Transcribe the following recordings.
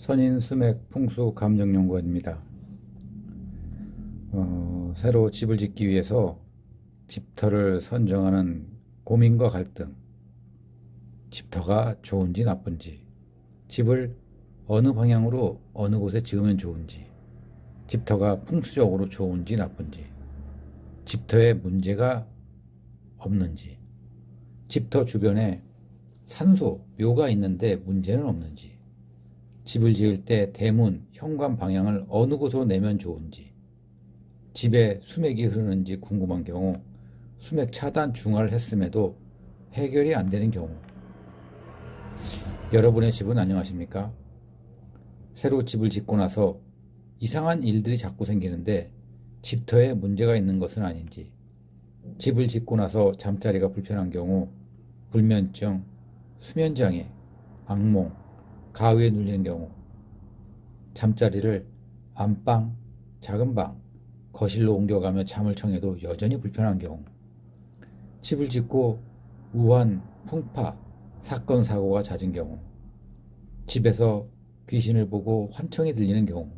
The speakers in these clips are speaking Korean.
선인수맥 풍수감정연구원입니다. 새로 집을 짓기 위해서 집터를 선정하는 고민과 갈등, 집터가 좋은지 나쁜지, 집을 어느 방향으로 어느 곳에 지으면 좋은지, 집터가 풍수적으로 좋은지 나쁜지, 집터에 문제가 없는지, 집터 주변에 산소, 묘가 있는데 문제는 없는지, 집을 지을 때 대문, 현관 방향을 어느 곳으로 내면 좋은지, 집에 수맥이 흐르는지 궁금한 경우, 수맥 차단 중화를 했음에도 해결이 안 되는 경우. 여러분의 집은 안녕하십니까? 새로 집을 짓고 나서 이상한 일들이 자꾸 생기는데 집터에 문제가 있는 것은 아닌지, 집을 짓고 나서 잠자리가 불편한 경우 불면증, 수면장애, 악몽, 가위에 눌리는 경우, 잠자리를 안방, 작은 방, 거실로 옮겨가며 잠을 청해도 여전히 불편한 경우, 집을 짓고 우한, 풍파, 사건, 사고가 잦은 경우, 집에서 귀신을 보고 환청이 들리는 경우,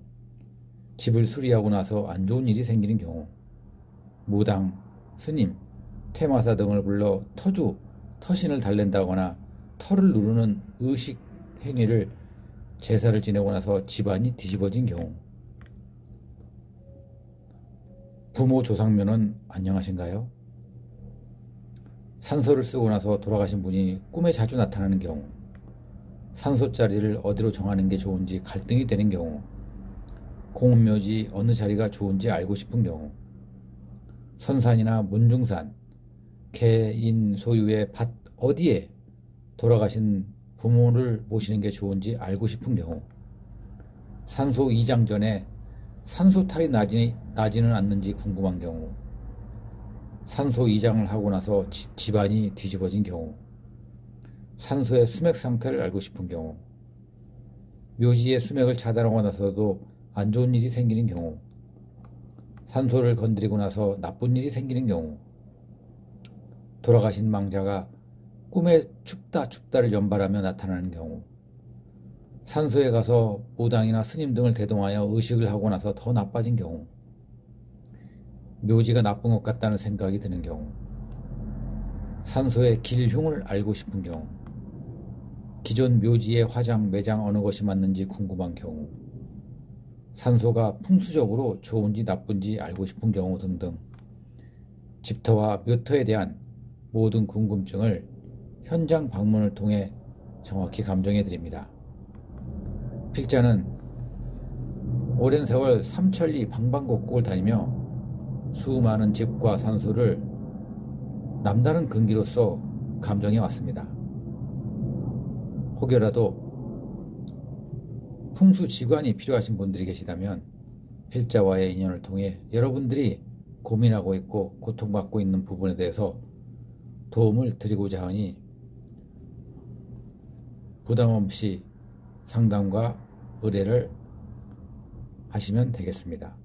집을 수리하고 나서 안 좋은 일이 생기는 경우, 무당, 스님, 퇴마사 등을 불러 터주, 터신을 달랜다거나 터를 누르는 의식 행위를 제사를 지내고 나서 집안이 뒤집어진 경우, 부모 조상면은 안녕하신가요? 산소를 쓰고 나서 돌아가신 분이 꿈에 자주 나타나는 경우, 산소 자리를 어디로 정하는 게 좋은지 갈등이 되는 경우, 공묘지 어느 자리가 좋은지 알고 싶은 경우, 선산이나 문중산, 개인 소유의 밭 어디에 돌아가신 부모를 모시는 게 좋은지 알고 싶은 경우, 산소 이장 전에 산소탈이 나지는 않는지 궁금한 경우, 산소 이장을 하고 나서 집안이 뒤집어진 경우, 산소의 수맥 상태를 알고 싶은 경우, 묘지의 수맥을 차단하고 나서도 안 좋은 일이 생기는 경우, 산소를 건드리고 나서 나쁜 일이 생기는 경우, 돌아가신 망자가 꿈에 춥다를 연발하며 나타나는 경우, 산소에 가서 무당이나 스님 등을 대동하여 의식을 하고 나서 더 나빠진 경우, 묘지가 나쁜 것 같다는 생각이 드는 경우, 산소의 길흉을 알고 싶은 경우, 기존 묘지의 화장, 매장 어느 것이 맞는지 궁금한 경우, 산소가 풍수적으로 좋은지 나쁜지 알고 싶은 경우 등등, 집터와 묘터에 대한 모든 궁금증을 현장 방문을 통해 정확히 감정해 드립니다. 필자는 오랜 세월 삼천리 방방곡곡을 다니며 수많은 집과 산소를 남다른 근기로서 감정해 왔습니다. 혹여라도 풍수지관이 필요하신 분들이 계시다면 필자와의 인연을 통해 여러분들이 고민하고 있고 고통받고 있는 부분에 대해서 도움을 드리고자 하니 부담없이 상담과 의뢰를 하시면 되겠습니다.